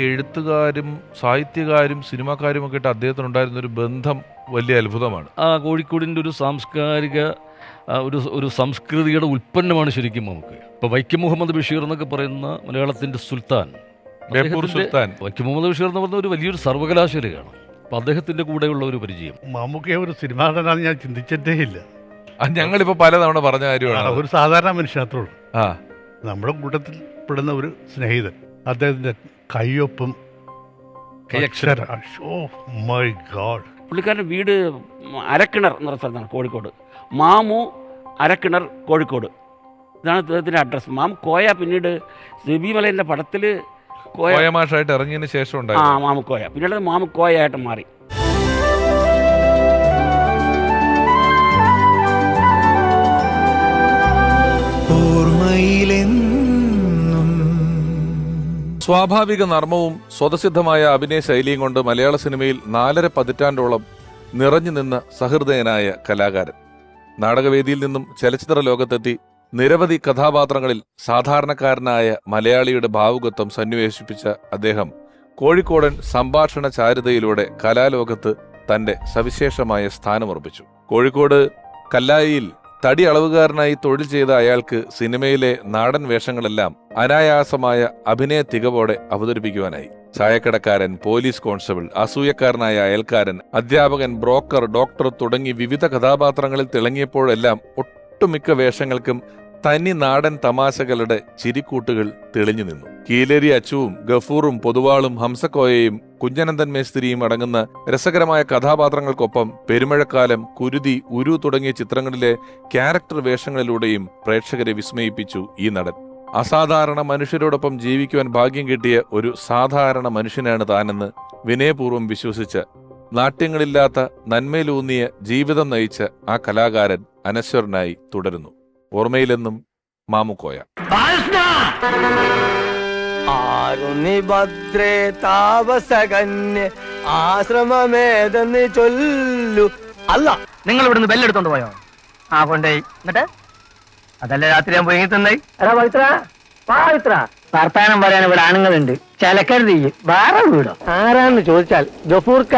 എഴുത്തുകാരും സാഹിത്യകാരും സിനിമാക്കാരും ഒക്കെ ആയിട്ട് അദ്ദേഹത്തിനുണ്ടായിരുന്ന ഒരു ബന്ധം വലിയ അത്ഭുതമാണ്. കോഴിക്കോടിൻ്റെ ഒരു സാംസ്കാരിക ഒരു സംസ്കൃതിയുടെ ഉൽപ്പന്നമാണ് ശരിക്കും നമുക്ക്. ഇപ്പോൾ വൈക്കം മുഹമ്മദ് ബഷീർ എന്നൊക്കെ പറയുന്ന മലയാളത്തിൻ്റെ സുൽത്താൻ, ബേപ്പൂർ സുൽത്താൻ വൈക്കം മുഹമ്മദ് ബഷീർ എന്ന് പറഞ്ഞ ഒരു വലിയൊരു സർവകലാശാലയാണ്. അപ്പോൾ അദ്ദേഹത്തിൻ്റെ കൂടെയുള്ള ഒരു പരിചയം. മമ്മൂക്കയെ ഒരു സിനിമാ നടനാണെന്ന് ഞാൻ ചിന്തിച്ചിട്ടേ ഇല്ല. ഞങ്ങളിപ്പോൾ പലതവണ പറഞ്ഞ കാര്യമാണ്. ഒരു സാധാരണ മനുഷ്യനത്രേ ഉള്ളൂ. ആ നമ്മുടെ കൂട്ടത്തിൽ പെടുന്ന ഒരു സ്നേഹിതൻ, അദ്ദേഹത്തിന്റെ കയ്യൊപ്പും പുള്ളിക്കാരൻ്റെ വീട് അരക്കിണർ എന്ന് പറഞ്ഞ സ്ഥലത്താണ്, കോഴിക്കോട്. മാമു അരക്കിണർ, കോഴിക്കോട്. ഇതാണ് അദ്ദേഹത്തിൻ്റെ അഡ്രസ്സ്. മാമു കോയ പിന്നീട് സിബിമലയുടെ പടത്തിൽ കോയ മാഷായിട്ട് ഇറങ്ങിയതിന് ശേഷം മാമുക്കോയ, പിന്നീട് മാമുക്കോയ ആയിട്ട് മാറി. സ്വാഭാവിക നർമ്മവും സ്വതസിദ്ധമായ അഭിനയ ശൈലിയും കൊണ്ട് മലയാള സിനിമയിൽ 4.5 പതിറ്റാണ്ടോളം നിറഞ്ഞു നിന്ന സഹൃദയനായ കലാകാരൻ. നാടകവേദിയിൽ നിന്നും ചലച്ചിത്ര ലോകത്തെത്തി നിരവധി കഥാപാത്രങ്ങളിൽ സാധാരണക്കാരനായ മലയാളിയുടെ ഭാവുകത്വം സന്നിവേശിപ്പിച്ച അദ്ദേഹം കോഴിക്കോടൻ സംഭാഷണ ചാരുതയിലൂടെ കലാലോകത്ത് തന്റെ സവിശേഷമായ സ്ഥാനമുറപ്പിച്ചു. കോഴിക്കോട് കല്ലായിയിൽ തടി അളവുകാരനായി തൊഴിൽ ചെയ്ത അയാൾക്ക് സിനിമയിലെ നാടൻ വേഷങ്ങളെല്ലാം അനായാസമായ അഭിനയ തികവോടെ അവതരിപ്പിക്കുവാനായി. ചായക്കടക്കാരൻ, പോലീസ് കോൺസ്റ്റബിൾ, അസൂയക്കാരനായ അയൽക്കാരൻ, അധ്യാപകൻ, ബ്രോക്കർ, ഡോക്ടർ തുടങ്ങി വിവിധ കഥാപാത്രങ്ങളിൽ തിളങ്ങിയപ്പോഴെല്ലാം ഒട്ടുമിക്ക വേഷങ്ങൾക്കും തനി നാടൻ തമാശകളുടെ ചിരിക്കൂട്ടുകൾ തെളിഞ്ഞു നിന്നു. കീലേരി അച്ചുവും ഗഫൂറും പൊതുവാളും ഹംസക്കോയയും കുഞ്ഞനന്ദൻ മേസ്തിരിയും അടങ്ങുന്ന രസകരമായ കഥാപാത്രങ്ങൾക്കൊപ്പം പെരുമഴക്കാലം, കുരുതി, ഉരു തുടങ്ങിയ ചിത്രങ്ങളിലെ ക്യാരക്ടർ വേഷങ്ങളിലൂടെയും പ്രേക്ഷകരെ വിസ്മയിപ്പിച്ചു ഈ നടൻ. അസാധാരണ മനുഷ്യരോടൊപ്പം ജീവിക്കുവാൻ ഭാഗ്യം കിട്ടിയ ഒരു സാധാരണ മനുഷ്യനാണ് താനെന്ന് വിനയപൂർവ്വം വിശ്വസിച്ച, നാട്യങ്ങളില്ലാത്ത നന്മയിലൂന്നിയ ജീവിതം നയിച്ച ആ കലാകാരൻ അനശ്വരനായി തുടരുന്നു. ഓർമ്മയിലെന്നും മാമുക്കോയ. ഭദ്രേ താപസകന്യ ആശ്രമമേതെന്ന് ചൊല്ലു. അല്ല, നിങ്ങൾ ഇവിടുന്ന് ബെല്ലെടുത്തോണ്ട് പോയോ? ആ കൊണ്ടേ. എന്നിട്ട് അതല്ലേ രാത്രി ഞാൻ പോയി തന്നായി. എടാ പവിത്ര, പവിത്ര, വർത്താനം പറയാൻ ഇവിടെ ആണുങ്ങളുണ്ട്, ചലക്കരുത്. വേറെ വീടോ? ആരാന്ന് ചോദിച്ചാൽ ഗഫൂർക്ക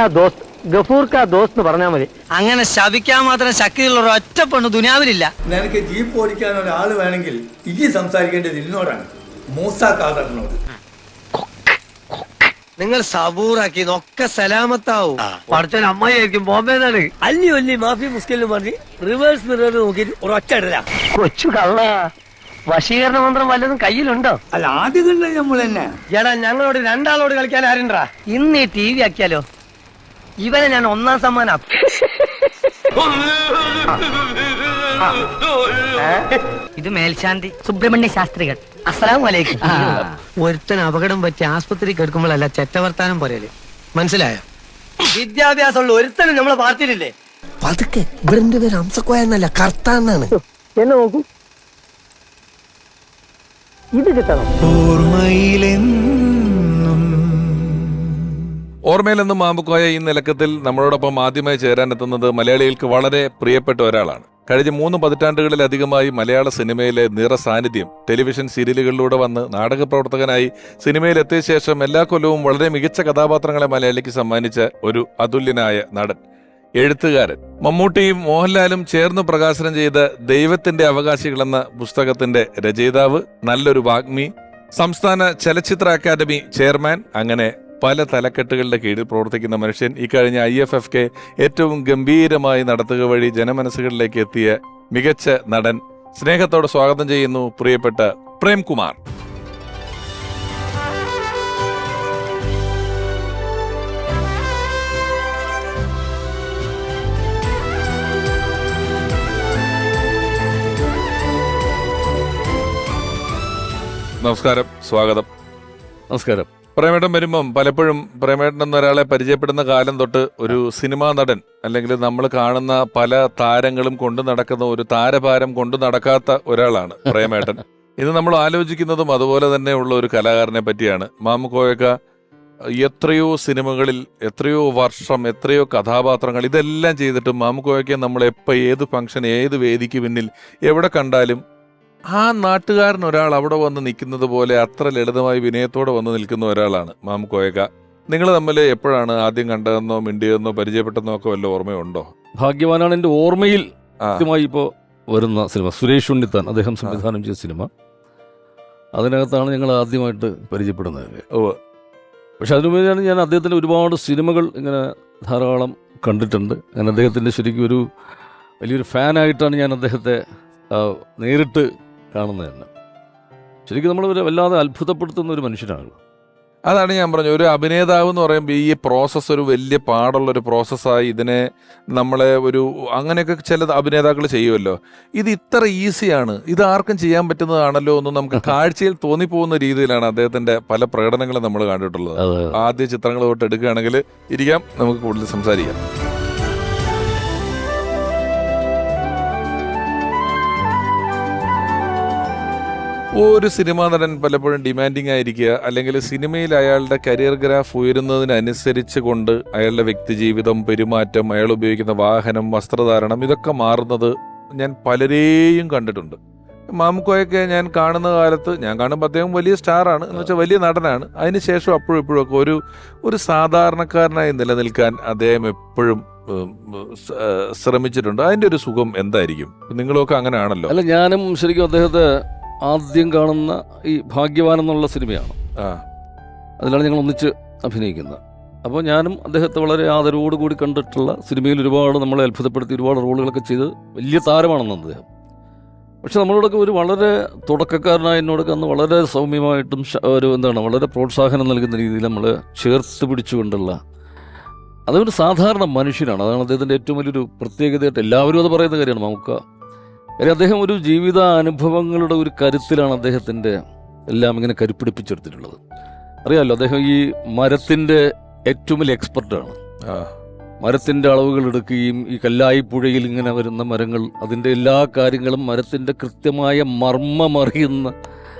ദോസ്ത് എന്ന് പറഞ്ഞാൽ മതി. അങ്ങനെ ശപിക്കാൻ മാത്രം ശക്തിയുള്ള ഒരു ഒറ്റ പെണ്ണ് ദുനിയാവിലില്ല. നിനക്ക് ജീപ്പ് ഓടിക്കാൻ ഒരാൾ വേണമെങ്കിൽ ഇനി സംസാരിക്കേണ്ടത് എന്നോടാണ്, മൂസ ഖാദറിനോട്. നിങ്ങൾ സബൂറാക്കി ഒക്കെ സലാമത്താവും. പഠിച്ചൊരു അമ്മായിരിക്കും ബോംബെന്നാണ്. അല്ലി ഒല്ലി മാഫി മുസ്കിലും പറഞ്ഞ് റിവേഴ്സ് മിറർ നോക്കിയിട്ട് ഒരൊറ്റ ഇടല. കൊച്ചു കള്ള വശീകരണ മന്ത്രം വല്ലതും കയ്യിലുണ്ടോ? അല്ല, ആദ്യം കണ്ടത് നമ്മൾ തന്നെ. എടാ, ഞങ്ങളോട് രണ്ടാളോട് കളിക്കാൻ ആരുണ്ടാ? ഇന്ന് ഈ TV ആക്കിയാലോ? ഇവനെ ഞാൻ 1ാം സമ്മാനം. ഇത് മേൽശാന്തി സുബ്രഹ്മണ്യ ശാസ്ത്രികൾ. അസ്സലാമു അലൈക്കും. ഒരുത്തൻ അപകടം പറ്റി ആസ്പത്രി കിടക്കുമ്പോഴല്ല ചെറ്റവർത്താനം പറയല്, മനസ്സിലായോ? വിദ്യാഭ്യാസമുള്ള ഒരുത്തനും നമ്മളെ പാർട്ടിയിലില്ലേ? പതുക്കെ, ഇവരുടെ പേര് ഹംസക്കോയെന്നല്ല, കർത്താന്നാണ്. എന്നെ നോക്കൂ, ഇത് കിട്ടണം. ഓർമ്മയിലെന്നും മാമുക്കോയ ഈ നിലക്കത്തിൽ നമ്മളോടൊപ്പം ആദ്യമായി ചേരാനെത്തുന്നത് മലയാളികൾക്ക് വളരെ പ്രിയപ്പെട്ട ഒരാളാണ്. കഴിഞ്ഞ 3 പതിറ്റാണ്ടുകളിലധികമായി മലയാള സിനിമയിലെ നിറസാന്നിധ്യം. ടെലിവിഷൻ സീരിയലുകളിലൂടെ വന്ന് നാടകപ്രവർത്തകനായി സിനിമയിലെത്തിയ ശേഷം എല്ലാ കൊല്ലവും വളരെ മികച്ച കഥാപാത്രങ്ങളെ മലയാളിക്ക് സമ്മാനിച്ച ഒരു അതുല്യനായ നടൻ, എഴുത്തുകാരൻ. മമ്മൂട്ടിയും മോഹൻലാലും ചേർന്ന് പ്രകാശനം ചെയ്ത ദൈവത്തിന്റെ അവകാശികളെന്ന പുസ്തകത്തിന്റെ രചയിതാവ്, നല്ലൊരു വാഗ്മി, സംസ്ഥാന ചലച്ചിത്ര അക്കാദമി ചെയർമാൻ, അങ്ങനെ പല തലക്കെട്ടുകളുടെ കീഴിൽ പ്രവർത്തിക്കുന്ന മനുഷ്യൻ. ഇക്കഴിഞ്ഞ IFFK ഏറ്റവും ഗംഭീരമായി നടത്തുക വഴി ജനമനസ്സുകളിലേക്ക് എത്തിയ മികച്ച നടൻ. സ്നേഹത്തോടെ സ്വാഗതം ചെയ്യുന്നു പ്രിയപ്പെട്ട പ്രേംകുമാർ. നമസ്കാരം, സ്വാഗതം. നമസ്കാരം. പ്രേമേട്ടൻ വരുമ്പം പലപ്പോഴും പ്രേമേട്ടൻ എന്നൊരാളെ പരിചയപ്പെടുന്ന കാലം തൊട്ട് ഒരു സിനിമാ നടൻ, അല്ലെങ്കിൽ നമ്മൾ കാണുന്ന പല താരങ്ങളും കൊണ്ടു നടക്കുന്ന ഒരു താരഭാരം കൊണ്ടു നടക്കാത്ത ഒരാളാണ് പ്രേമേട്ടൻ. ഇത് നമ്മൾ ആലോചിക്കുന്നതും അതുപോലെ തന്നെയുള്ള ഒരു കലാകാരനെ പറ്റിയാണ്. മാമുക്കോയൊക്കെ എത്രയോ സിനിമകളിൽ, എത്രയോ വർഷം, എത്രയോ കഥാപാത്രങ്ങൾ, ഇതെല്ലാം ചെയ്തിട്ടും മാമുക്കോയൊക്കെ നമ്മൾ എപ്പോൾ ഏത് ഫംഗ്ഷൻ, ഏത് വേദിക്ക് പിന്നിൽ എവിടെ കണ്ടാലും ആ നാട്ടുകാരൻ ഒരാൾ അവിടെ വന്ന് നിൽക്കുന്നത് പോലെ അത്ര ലളിതമായി വിനയത്തോടെ വന്ന് നിൽക്കുന്ന ഒരാളാണ് മാം കോയക്ക. നിങ്ങൾ തമ്മിൽ എപ്പോഴാണ് ആദ്യം കണ്ടതെന്നോ മിണ്ടിയെന്നോ പരിചയപ്പെട്ടെന്നോ ഒക്കെ വല്ല ഓർമ്മയുണ്ടോ? ഭാഗ്യവാനാണ് എൻ്റെ ഓർമ്മയിൽ ആ, കൃത്യമായി ഇപ്പോൾ വരുന്ന സിനിമ. സുരേഷ് ഉണ്ണിത്താൻ അദ്ദേഹം സംവിധാനം ചെയ്ത സിനിമ. അതിനകത്താണ് ഞങ്ങൾ ആദ്യമായിട്ട് പരിചയപ്പെടുന്നത്. ഉവ്വ്. പക്ഷെ അതിനുവേണ്ടിയാണ് ഞാൻ അദ്ദേഹത്തിൻ്റെ ഒരുപാട് സിനിമകൾ ഇങ്ങനെ ധാരാളം കണ്ടിട്ടുണ്ട്. അങ്ങനെ അദ്ദേഹത്തിൻ്റെ ശരിക്കും ഒരു വലിയൊരു ഫാനായിട്ടാണ് ഞാൻ അദ്ദേഹത്തെ നേരിട്ട് കാണുന്നത് തന്നെ. ശരിക്കും നമ്മളൊരു വല്ലാതെ അത്ഭുതപ്പെടുത്തുന്ന ഒരു മനുഷ്യനാണ്. അതാണ് ഞാൻ പറഞ്ഞത്, ഒരു അഭിനേതാവ് എന്ന് പറയുമ്പോൾ ഈ പ്രോസസ്സ് ഒരു വലിയ പാടുള്ളൊരു പ്രോസസ്സായി ഇതിനെ നമ്മളെ ഒരു അങ്ങനെയൊക്കെ ചില അഭിനേതാക്കൾ ചെയ്യുമല്ലോ. ഇത് ഇത്ര ഈസിയാണ്, ഇത് ആർക്കും ചെയ്യാൻ പറ്റുന്നതാണല്ലോ എന്ന് നമുക്ക് കാഴ്ചയിൽ തോന്നിപ്പോകുന്ന രീതിയിലാണ് അദ്ദേഹത്തിന്റെ പല പ്രകടനങ്ങളും നമ്മൾ കണ്ടിട്ടുള്ളത്. അത് ആദ്യ ചിത്രങ്ങൾ തൊട്ട് എടുക്കുകയാണെങ്കിൽ ഇരിക്കാം, നമുക്ക് കൂടുതൽ സംസാരിക്കാം. ഒരു സിനിമാ നടൻ പലപ്പോഴും ഡിമാൻഡിങ് ആയിരിക്കുക, അല്ലെങ്കിൽ സിനിമയിൽ അയാളുടെ കരിയർ ഗ്രാഫ് ഉയരുന്നതിനനുസരിച്ച് കൊണ്ട് അയാളുടെ വ്യക്തിജീവിതം, പെരുമാറ്റം, അയാൾ ഉപയോഗിക്കുന്ന വാഹനം, വസ്ത്രധാരണം ഇതൊക്കെ മാറുന്നത് ഞാൻ പലരെയും കണ്ടിട്ടുണ്ട്. മാമുക്കോയൊക്കെ ഞാൻ കാണുന്ന കാലത്ത്, ഞാൻ കാണുമ്പോൾ അദ്ദേഹം വലിയ സ്റ്റാറാണ്, എന്ന് വെച്ചാൽ വലിയ നടനാണ്. അതിനുശേഷം അപ്പോഴും ഇപ്പോഴൊക്കെ ഒരു സാധാരണക്കാരനായി നിലനിൽക്കാൻ അദ്ദേഹം എപ്പോഴും ശ്രമിച്ചിട്ടുണ്ട്. അതിൻ്റെ ഒരു സുഖം എന്തായിരിക്കും? നിങ്ങളൊക്കെ അങ്ങനെ ആണല്ലോ. അല്ല, ഞാനും ശരിക്കും അദ്ദേഹത്തെ ആദ്യം കാണുന്ന ഈ ഭാഗ്യവാൻ എന്നുള്ള സിനിമയാണ്. അതിലാണ് ഞങ്ങൾ ഒന്നിച്ച് അഭിനയിക്കുന്നത്. അപ്പോൾ ഞാനും അദ്ദേഹത്തെ വളരെ ആദരവോടുകൂടി കണ്ടിട്ടുള്ള, സിനിമയിൽ ഒരുപാട് നമ്മളെ അത്ഭുതപ്പെടുത്തി ഒരുപാട് റോളുകളൊക്കെ ചെയ്ത് വലിയ താരമാണെന്ന് അദ്ദേഹം. പക്ഷെ നമ്മളോടൊക്കെ ഒരു വളരെ തുടക്കക്കാരനായ എന്നോടൊക്കെ അന്ന് വളരെ സൗമ്യമായിട്ടും ഒരു വളരെ പ്രോത്സാഹനം നൽകുന്ന രീതിയിൽ നമ്മൾ ചേർത്ത് പിടിച്ചുകൊണ്ടുള്ള, അതൊരു സാധാരണ മനുഷ്യനാണ്. അതാണ് അദ്ദേഹത്തിൻ്റെ ഏറ്റവും വലിയൊരു പ്രത്യേകതയായിട്ട് എല്ലാവരും അത് പറയുന്ന കാര്യമാണ്. നമുക്ക് കാര്യം അദ്ദേഹം ഒരു ജീവിത അനുഭവങ്ങളുടെ ഒരു കരുത്തിലാണ് അദ്ദേഹത്തിൻ്റെ എല്ലാം ഇങ്ങനെ കരുപ്പിടിപ്പിച്ചെടുത്തിട്ടുള്ളത്. അറിയാമല്ലോ, അദ്ദേഹം ഈ മരത്തിൻ്റെ ഏറ്റവും വലിയ എക്സ്പെർട്ടാണ്. മരത്തിൻ്റെ അളവുകൾ എടുക്കുകയും ഈ കല്ലായി പുഴയിൽ ഇങ്ങനെ വരുന്ന മരങ്ങൾ, അതിൻ്റെ എല്ലാ കാര്യങ്ങളും മരത്തിൻ്റെ കൃത്യമായ മർമ്മമറിയുന്ന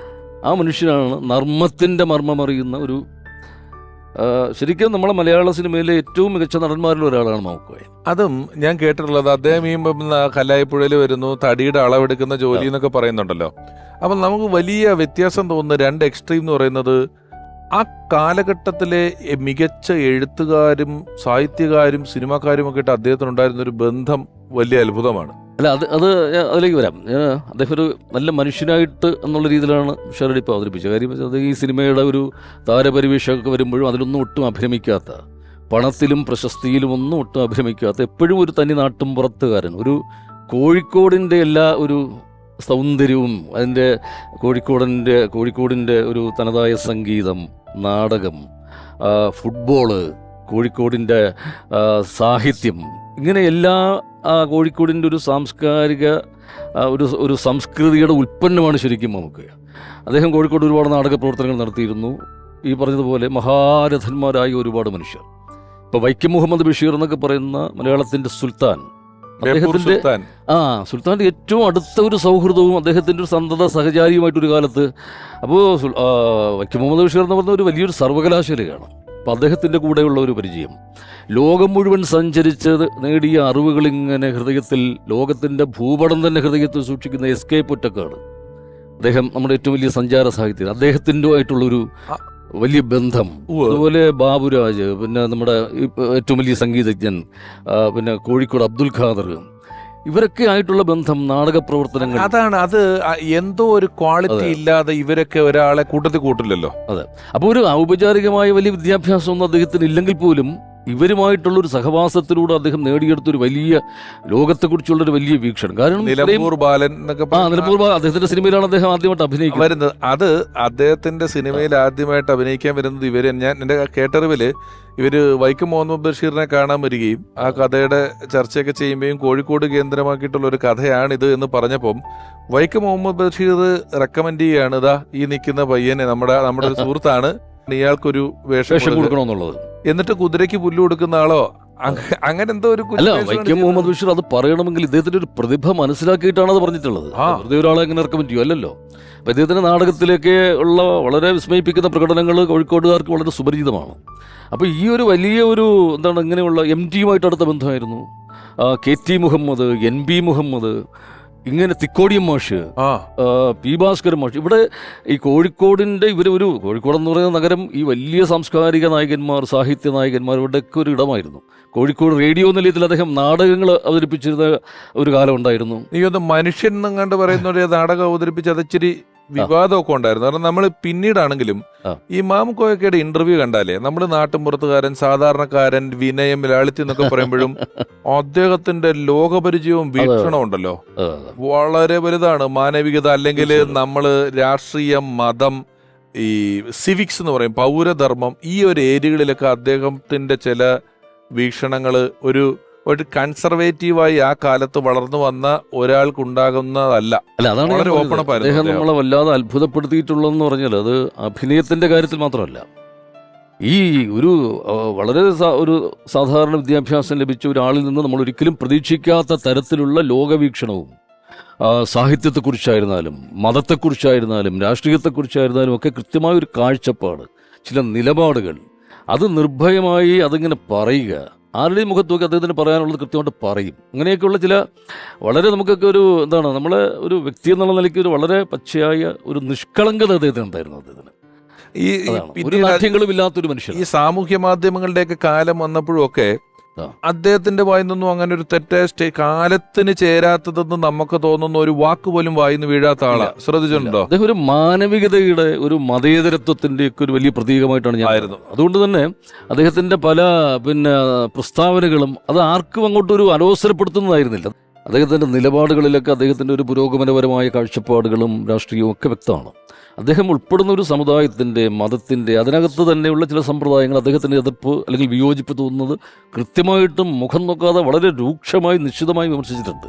ആ മനുഷ്യനാണ്. നർമ്മത്തിൻ്റെ മർമ്മമറിയുന്ന ഒരു ശരിക്കും നമ്മളെ മലയാള സിനിമയിലെ ഏറ്റവും മികച്ച നടന്മാരിൽ ഒരാളാണ് മാമുക്കോയ. അതും ഞാൻ കേട്ടിട്ടുള്ളത്, അദ്ദേഹം ഈ കല്ലായിപ്പുഴയിൽ വരുന്നു, തടിയുടെ അളവെടുക്കുന്ന ജോലി എന്നൊക്കെ പറയുന്നുണ്ടല്ലോ. അപ്പം നമുക്ക് വലിയ വ്യത്യാസം തോന്നുന്ന രണ്ട് എക്സ്ട്രീം എന്ന് പറയുന്നത്, ആ കാലഘട്ടത്തിലെ മികച്ച എഴുത്തുകാരും സാഹിത്യകാരും സിനിമാക്കാരും ഒക്കെ ആയിട്ട് അദ്ദേഹത്തിനുണ്ടായിരുന്ന ഒരു ബന്ധം വലിയ അത്ഭുതമാണ്. അല്ല, അതിലേക്ക് വരാം. അദ്ദേഹം ഒരു നല്ല മനുഷ്യനായിട്ട് എന്നുള്ള രീതിയിലാണ് ഷെറഡി ഇപ്പോൾ അവതരിപ്പിച്ചത്. കാര്യം അത് ഈ സിനിമയുടെ ഒരു താരപരിവേഷമൊക്കെ വരുമ്പോഴും അതിലൊന്നും ഒട്ടും അഭിരമിക്കാത്ത, പണത്തിലും പ്രശസ്തിയിലും ഒന്നും ഒട്ടും അഭിരമിക്കാത്ത, എപ്പോഴും ഒരു തനി നാട്ടും പുറത്തുകാരൻ, ഒരു കോഴിക്കോടിൻ്റെ എല്ലാ ഒരു സൗന്ദര്യവും, അതിൻ്റെ കോഴിക്കോടിൻ്റെ ഒരു തനതായ സംഗീതം, നാടകം, ഫുട്ബോള്, കോഴിക്കോടിൻ്റെ സാഹിത്യം, ഇങ്ങനെ എല്ലാ കോഴിക്കോടിൻ്റെ ഒരു സാംസ്കാരിക ഒരു സംസ്കൃതിയുടെ ഉൽപ്പന്നമാണ് ശരിക്കും നമുക്ക്. അദ്ദേഹം കോഴിക്കോട് ഒരുപാട് നാടക പ്രവർത്തനങ്ങൾ നടത്തിയിരുന്നു. ഈ പറഞ്ഞതുപോലെ മഹാരഥന്മാരായ ഒരുപാട് മനുഷ്യർ. ഇപ്പോൾ വൈക്കം മുഹമ്മദ് ബഷീർ എന്നൊക്കെ പറയുന്ന മലയാളത്തിൻ്റെ സുൽത്താൻ, അദ്ദേഹത്തിൻ്റെ സുൽത്താൻ്റെ ഏറ്റവും അടുത്ത ഒരു സൗഹൃദവും അദ്ദേഹത്തിൻ്റെ ഒരു സന്തത സഹചാരിയുമായിട്ടൊരു കാലത്ത്. അപ്പോൾ വൈക്കം മുഹമ്മദ് ബഷീർ എന്ന് പറഞ്ഞ ഒരു വലിയൊരു സർവകലാശാലയാണ്. അപ്പം അദ്ദേഹത്തിൻ്റെ കൂടെയുള്ള ഒരു പരിചയം, ലോകം മുഴുവൻ സഞ്ചരിച്ച് നേടിയ അറിവുകളിങ്ങനെ ഹൃദയത്തിൽ, ലോകത്തിൻ്റെ ഭൂപടം തന്നെ ഹൃദയത്തിൽ സൂക്ഷിക്കുന്ന SK പൊറ്റക്കാട്, അദ്ദേഹം നമ്മുടെ ഏറ്റവും വലിയ സഞ്ചാര സാഹിത്യം, അദ്ദേഹത്തിൻ്റെ ആയിട്ടുള്ളൊരു വലിയ ബന്ധം. അതുപോലെ ബാബുരാജ്, പിന്നെ നമ്മുടെ ഏറ്റവും വലിയ സംഗീതജ്ഞൻ, പിന്നെ കോഴിക്കോട് അബ്ദുൽ ഖാദർ, ഇവരൊക്കെ ആയിട്ടുള്ള ബന്ധം, നാടക പ്രവർത്തനങ്ങൾ. അതാണ്, അത് എന്തോ ഒരു ക്വാളിറ്റി ഇല്ലാതെ ഇവരൊക്കെ ഒരാളെ കൂട്ടത്തിൽ കൂട്ടില്ലല്ലോ. അതെ. അപ്പോൾ ഒരു ഔപചാരികമായ വലിയ വിദ്യാഭ്യാസമൊന്നും അദ്ദേഹത്തിന് ഇല്ലെങ്കിൽ പോലും ഇവരുമായിട്ടുള്ളൊരു സഹവാസത്തിലൂടെ അദ്ദേഹം നേടിയെടുത്തൊരു വലിയ ലോകത്തെക്കുറിച്ചുള്ളൊരു വലിയ വീക്ഷണം. കാരണം നിലമ്പൂർ ബാലൻ എന്നൊക്കെ നിലമ്പൂർ ബാലൻ അദ്ദേഹത്തിന്റെ സിനിമയിലാണ് അദ്ദേഹം ആദ്യമായിട്ട് അഭിനയിക്കുന്നത് വരുന്നത്. അത് അദ്ദേഹത്തിന്റെ സിനിമയിൽ ആദ്യമായിട്ട് അഭിനയിക്കാൻ വരുന്നത് ഇവര്, ഞാൻ എൻ്റെ കേട്ടറിവില് ഇവര് വൈക്കം മുഹമ്മദ് ബഷീറിനെ കാണാൻ വരികയും ആ കഥയുടെ ചർച്ചയൊക്കെ ചെയ്യുമ്പോഴും കോഴിക്കോട് കേന്ദ്രമാക്കിയിട്ടുള്ള ഒരു കഥയാണിത് എന്ന് പറഞ്ഞപ്പം വൈക്കം മുഹമ്മദ് ബഷീർ റെക്കമെൻഡ് ചെയ്യുകയാണ്, ഇതാ ഈ നിൽക്കുന്ന പയ്യനെ നമ്മുടെ ഒരു സുഹൃത്താണ്, ഇയാൾക്കൊരു വേഷം കൊടുക്കണമെന്നുള്ളത്. എന്നിട്ട് കുതിരയ്ക്ക് പുല്ല് കൊടുക്കുന്ന ആളോ അങ്ങനെ എന്തോ ഒരു. അല്ല, വൈക്കം മുഹമ്മദ് ബഷീർ അത് പറയണമെങ്കിൽ ഇദ്ദേഹത്തിന്റെ ഒരു പ്രതിഭ മനസ്സിലാക്കിയിട്ടാണ് അത് പറഞ്ഞിട്ടുള്ളത്. വെറുതെ ഒരാളെ എങ്ങനെ റെക്കമെൻഡ് ചെയ്യും? അല്ലല്ലോ. അപ്പൊ ഇദ്ദേഹത്തിന്റെ നാടകത്തിലേക്ക് ഉള്ള വളരെ വിസ്മയിപ്പിക്കുന്ന പ്രകടനങ്ങൾ കോഴിക്കോടുകാർക്ക് വളരെ സുപരിചിതമാണ്. അപ്പോൾ ഈ ഒരു വലിയ ഒരു ഇങ്ങനെയുള്ള MT യുമായിട്ട് അടുത്ത ബന്ധമായിരുന്നു. KT മുഹമ്മദ്, NB മുഹമ്മദ്, ഇങ്ങനെ തിക്കോടിയം മാഷ്, ആ പി ഭാസ്കരൻ മാഷ്, ഇവിടെ ഈ കോഴിക്കോടിൻ്റെ കോഴിക്കോടെന്ന് പറയുന്ന നഗരം ഈ വലിയ സാംസ്കാരിക നായകന്മാർ, സാഹിത്യ നായകന്മാർ ഇവിടെയൊക്കെ ഒരു ഇടമായിരുന്നു. കോഴിക്കോട് റേഡിയോ നിലയത്തിൽ അദ്ദേഹം നാടകങ്ങൾ അവതരിപ്പിച്ചിരുന്ന ഒരു കാലം ഉണ്ടായിരുന്നു. എനിക്കൊന്ന് മനുഷ്യൻ എന്നങ്ങാണ്ട് പറയുന്ന ഒരു നാടകം അവതരിപ്പിച്ച് അത് ഇച്ചിരി വിവാദമൊക്കെ ഉണ്ടായിരുന്നു. കാരണം നമ്മൾ പിന്നീടാണെങ്കിലും ഈ മാമുക്കോയക്കയുടെ ഇന്റർവ്യൂ കണ്ടാലേ നമ്മൾ നാട്ടിൻപുറത്തുകാരൻ, സാധാരണക്കാരൻ, വിനയം, ലാളിത്യം എന്നൊക്കെ പറയുമ്പോഴും അദ്ദേഹത്തിന്റെ ലോകപരിചയവും വീക്ഷണവും ഉണ്ടല്ലോ വളരെ വലുതാണ്. മാനവികത അല്ലെങ്കിൽ നമ്മള് രാഷ്ട്രീയം, മതം, ഈ സിവിക്സ് എന്ന് പറയും, പൗരധർമ്മം, ഈ ഒരു ഏരിയകളിലൊക്കെ അദ്ദേഹത്തിന്റെ ചില വീക്ഷണങ്ങള് ഒരു കൺസർവേറ്റീവായി ആ കാലത്ത് വളർന്നു വന്ന ഒരാൾക്കുണ്ടാകുന്നതല്ല. അല്ല, അതാണ് വളരെ ഓപ്പൺ അപ്പ് ആയിരുന്നു അദ്ദേഹം നമ്മളെ വല്ലാതെ അത്ഭുതപ്പെടുത്തിയിട്ടുള്ളതെന്ന് പറഞ്ഞാൽ അത് അഭിനയത്തിന്റെ കാര്യത്തിൽ മാത്രമല്ല. ഈ ഒരു വളരെ ഒരു സാധാരണ വിദ്യാഭ്യാസം ലഭിച്ച ഒരാളിൽ നിന്ന് നമ്മൾ ഒരിക്കലും പ്രതീക്ഷിക്കാത്ത തരത്തിലുള്ള ലോകവീക്ഷണവും സാഹിത്യത്തെക്കുറിച്ചായിരുന്നാലും മതത്തെക്കുറിച്ചായിരുന്നാലും രാഷ്ട്രീയത്തെക്കുറിച്ചായിരുന്നാലും ഒക്കെ കൃത്യമായ ഒരു കാഴ്ചപ്പാട്, ചില നിലപാടുകൾ, അത് നിർഭയമായി അതിങ്ങനെ പറയുക. ആരുടെയും മുഖത്ത് നോക്കി അദ്ദേഹത്തിന് പറയാനുള്ളത് കൃത്യമായിട്ട് പറയും. അങ്ങനെയൊക്കെയുള്ള ചില വളരെ നമുക്കൊക്കെ ഒരു എന്താണ്, നമ്മളെ ഒരു വ്യക്തി എന്നുള്ള നിലയ്ക്ക് ഒരു വളരെ പച്ചയായ ഒരു നിഷ്കളങ്കത അദ്ദേഹത്തിന് ഉണ്ടായിരുന്നു. അദ്ദേഹത്തിന് ഒരു നാട്യങ്ങളും ഇല്ലാത്തൊരു മനുഷ്യൻ. ഈ സാമൂഹ്യ മാധ്യമങ്ങളുടെയൊക്കെ കാലം വന്നപ്പോഴും ഒക്കെ അദ്ദേഹത്തിന്റെ വായിന്നൊന്നും അങ്ങനെ ഒരു തെറ്റായ കാലത്തിന് ചേരാത്തതെന്ന് നമുക്ക് തോന്നുന്ന ഒരു വാക്ക് പോലും വായിന്ന് വീഴാത്ത ആളാ. ശ്രദ്ധിച്ചിട്ടുണ്ടോ? അദ്ദേഹം ഒരു മാനവികതയുടെ, ഒരു മതേതരത്വത്തിന്റെ ഒക്കെ ഒരു വലിയ പ്രതീകമായിട്ടാണ് ഞാൻ ആയിരുന്നു. അതുകൊണ്ട് തന്നെ അദ്ദേഹത്തിന്റെ പല പ്രസ്താവനകളും അത് ആർക്കും അങ്ങോട്ടൊരു അലോസരപ്പെടുത്തുന്നതായിരുന്നില്ല. അദ്ദേഹത്തിന്റെ നിലപാടുകളിലൊക്കെ അദ്ദേഹത്തിന്റെ ഒരു പുരോഗമനപരമായ കാഴ്ചപ്പാടുകളും രാഷ്ട്രീയവും ഒക്കെ വ്യക്തമാണ്. അദ്ദേഹം ഉൾപ്പെടുന്ന ഒരു സമുദായത്തിൻ്റെ, മതത്തിൻ്റെ, അതിനകത്ത് തന്നെയുള്ള ചില സമ്പ്രദായങ്ങൾ അദ്ദേഹത്തിൻ്റെ എതിർപ്പ് അല്ലെങ്കിൽ വിയോജിപ്പ് തോന്നുന്നത് കൃത്യമായിട്ടും മുഖം നോക്കാതെ വളരെ രൂക്ഷമായി നിശ്ചിതമായി വിമർശിച്ചിട്ടുണ്ട്.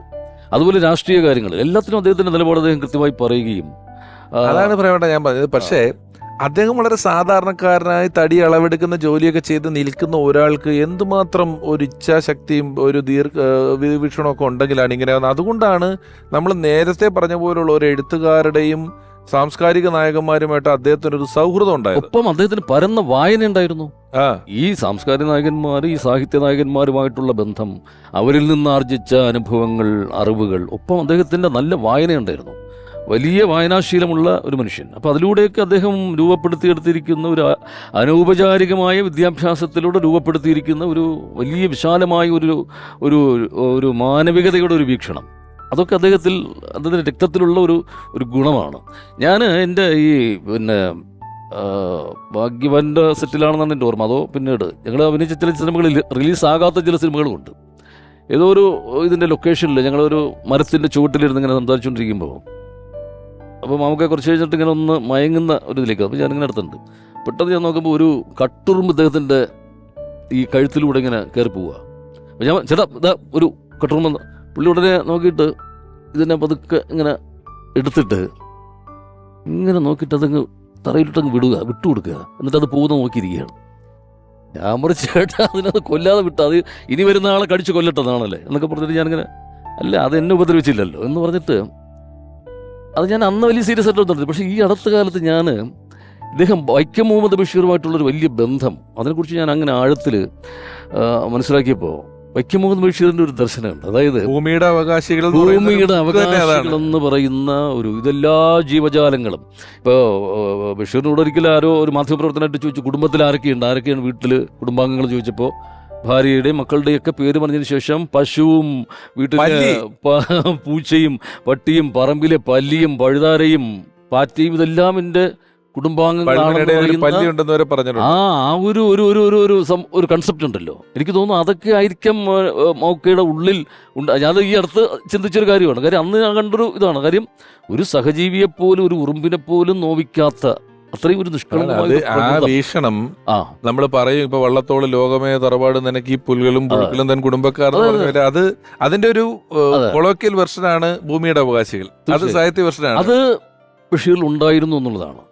അതുപോലെ രാഷ്ട്രീയ കാര്യങ്ങൾ എല്ലാത്തിനും അദ്ദേഹത്തിൻ്റെ നിലപാട് അദ്ദേഹം കൃത്യമായി പറയുകയും അതാണ് പറയണ്ട ഞാൻ പറഞ്ഞത്. പക്ഷേ അദ്ദേഹം വളരെ സാധാരണക്കാരനായി തടി അളവെടുക്കുന്ന ജോലിയൊക്കെ ചെയ്ത് നിൽക്കുന്ന ഒരാൾക്ക് എന്തുമാത്രം ഒരു ഇച്ഛാശക്തിയും ഒരു വീക്ഷണമൊക്കെ ഉണ്ടെങ്കിലാണ് ഇങ്ങനെ. അതുകൊണ്ടാണ് നമ്മൾ നേരത്തെ പറഞ്ഞ പോലുള്ള ഒരു എഴുത്തുകാരുടെയും സാംസ്കാരിക നായകന്മാരുമായിട്ട് അദ്ദേഹത്തിന് ഒരു സൗഹൃദം ഉണ്ടായത്. ഒപ്പം അദ്ദേഹത്തിന് പരന്ന വായന ഉണ്ടായിരുന്നു. ഈ സാംസ്കാരിക നായകന്മാർ, ഈ സാഹിത്യ നായകന്മാരുമായിട്ടുള്ള ബന്ധം, അവരിൽ നിന്ന് ആർജിച്ച അനുഭവങ്ങൾ, അറിവുകൾ, ഒപ്പം അദ്ദേഹത്തിന്റെ നല്ല വായനയുണ്ടായിരുന്നു. വലിയ വായനാശീലമുള്ള ഒരു മനുഷ്യൻ. അപ്പോൾ അതിലൂടെയൊക്കെ അദ്ദേഹം രൂപപ്പെടുത്തിയെടുത്തിരിക്കുന്ന ഒരു അനൗപചാരികമായ വിദ്യാഭ്യാസത്തിലൂടെ രൂപപ്പെടുത്തിയിരിക്കുന്ന ഒരു വലിയ വിശാലമായ ഒരു മാനവികതയുടെ ഒരു വീക്ഷണം, അതൊക്കെ അദ്ദേഹത്തിന്റെ രക്തത്തിലുള്ള ഒരു ഗുണമാണ്. ഞാൻ എൻ്റെ ഈ ഭാഗ്യവാൻ്റെ സെറ്റിലാണെന്നാണ് എൻ്റെ ഓർമ്മ. അതോ പിന്നീട് ഞങ്ങൾ അഭിനയിച്ച ചില സിനിമകളിൽ റിലീസാകാത്ത ചില സിനിമകളുമുണ്ട്. ഏതോ ഒരു ഇതിൻ്റെ ലൊക്കേഷനിൽ ഞങ്ങളൊരു മരത്തിൻ്റെ ചുവട്ടിലിരുന്ന് ഇങ്ങനെ സംസാരിച്ചുകൊണ്ടിരിക്കുമ്പോൾ അപ്പോൾ നമുക്ക് കുറച്ച് കഴിഞ്ഞിട്ട് ഇങ്ങനെ ഒന്ന് മയങ്ങുന്ന ഒരു ഇതിലേക്ക്, അപ്പോൾ ഞാനിങ്ങനെ അടുത്തുണ്ട്. പെട്ടെന്ന് ഞാൻ നോക്കുമ്പോൾ ഒരു കട്ടുറുമ്പ് ഇദ്ദേഹത്തിൻ്റെ ഈ കഴുത്തിലൂടെ ഇങ്ങനെ കയറി പോവുക. അപ്പോൾ ഞാൻ ചേട്ടാ ഇതാ ഒരു കട്ടുറുമ്പ്. പുള്ളി ഉടനെ നോക്കിയിട്ട് ഇതിനെ പതുക്കെ ഇങ്ങനെ എടുത്തിട്ട് ഇങ്ങനെ നോക്കിയിട്ട് അതങ്ങ് തറയിലിട്ടങ്ങ് വിട്ടുകൊടുക്കുക. എന്നിട്ട് അത് പോകുന്ന നോക്കിയിരിക്കുകയാണ്. ഞാൻ മറിച്ച് ചേട്ടാ അതിനത് കൊല്ലാതെ വിട്ടു, അത് ഇനി വരുന്ന ആളെ കടിച്ച് കൊല്ലട്ടതാണല്ലേ എന്നൊക്കെ പറഞ്ഞിട്ട് ഞാനിങ്ങനെ, അല്ല അത് എന്നെ ഉപദ്രവിച്ചില്ലല്ലോ എന്ന് പറഞ്ഞിട്ട് അത് ഞാൻ അന്ന് വലിയ സീരിയസ് ആയിട്ട് എടുത്തിട്ടുണ്ട്. പക്ഷേ ഈ അടുത്ത കാലത്ത് ഞാൻ ഇദ്ദേഹം വൈക്കം മുഹമ്മദ് ബഷീറുമായിട്ടുള്ളൊരു വലിയ ബന്ധം, അതിനെക്കുറിച്ച് ഞാൻ അങ്ങനെ ആഴത്തിൽ മനസ്സിലാക്കിയപ്പോൾ വൈക്കം മുഹമ്മദ് ബഷീറിന്റെ ഒരു ദർശനമുണ്ട്. അതായത് ഭൂമിയുടെ അവകാശികൾ എന്ന് പറയുന്ന ഇതെല്ലാ ജീവജാലങ്ങളും. ഇപ്പോൾ ബഷീറിനോട് ഒരിക്കലും ആരോ ഒരു മാധ്യമപ്രവർത്തനമായിട്ട് ചോദിച്ചു, കുടുംബത്തിൽ ആരൊക്കെയാണ് വീട്ടിൽ കുടുംബാംഗങ്ങൾ ചോദിച്ചപ്പോൾ ഭാര്യയുടെയും മക്കളുടെയും ഒക്കെ പേര് പറഞ്ഞതിന് ശേഷം പശുവും വീട്ടിലെ പൂച്ചയും പട്ടിയും പറമ്പിലെ പല്ലിയും പഴുതാരയും പാറ്റയും ഇതെല്ലാം എൻ്റെ കുടുംബാംഗങ്ങളാണ്. ഒരു കൺസെപ്റ്റ് ഉണ്ടല്ലോ. എനിക്ക് തോന്നുന്നു അതൊക്കെ ആയിരിക്കും മൗക്കയുടെ ഉള്ളിൽ ഉണ്ട്. ഞാൻ ഈ അടുത്ത് ചിന്തിച്ചൊരു കാര്യമാണ്. കാര്യം അന്ന് ഞാൻ കണ്ടൊരു ഇതാണ്. കാര്യം ഒരു സഹജീവിയെപ്പോലും ഒരു ഉറുമ്പിനെ പോലും നോവിക്കാത്ത അത്രയും ഒരു നിഷ്കളങ്കമായ വീക്ഷണം. നമ്മൾ പറയും ഇപ്പൊ വള്ളത്തോള് ലോകമേ തറവാട് നിനക്ക് ഈ പുൽകളും പുഴുക്കളും തൻ കുടുംബക്കാരെന്ന് പറഞ്ഞ അത് അതിന്റെ ഒരു കൊളോക്കിയൽ വെർഷനാണ് ഭൂമിയുടെ അവകാശികൾ. അത് സാഹിത്യ വെർഷനാണ്. അത് ബഷീറിൽ ഉണ്ടായിരുന്നു എന്നുള്ളതാണ്.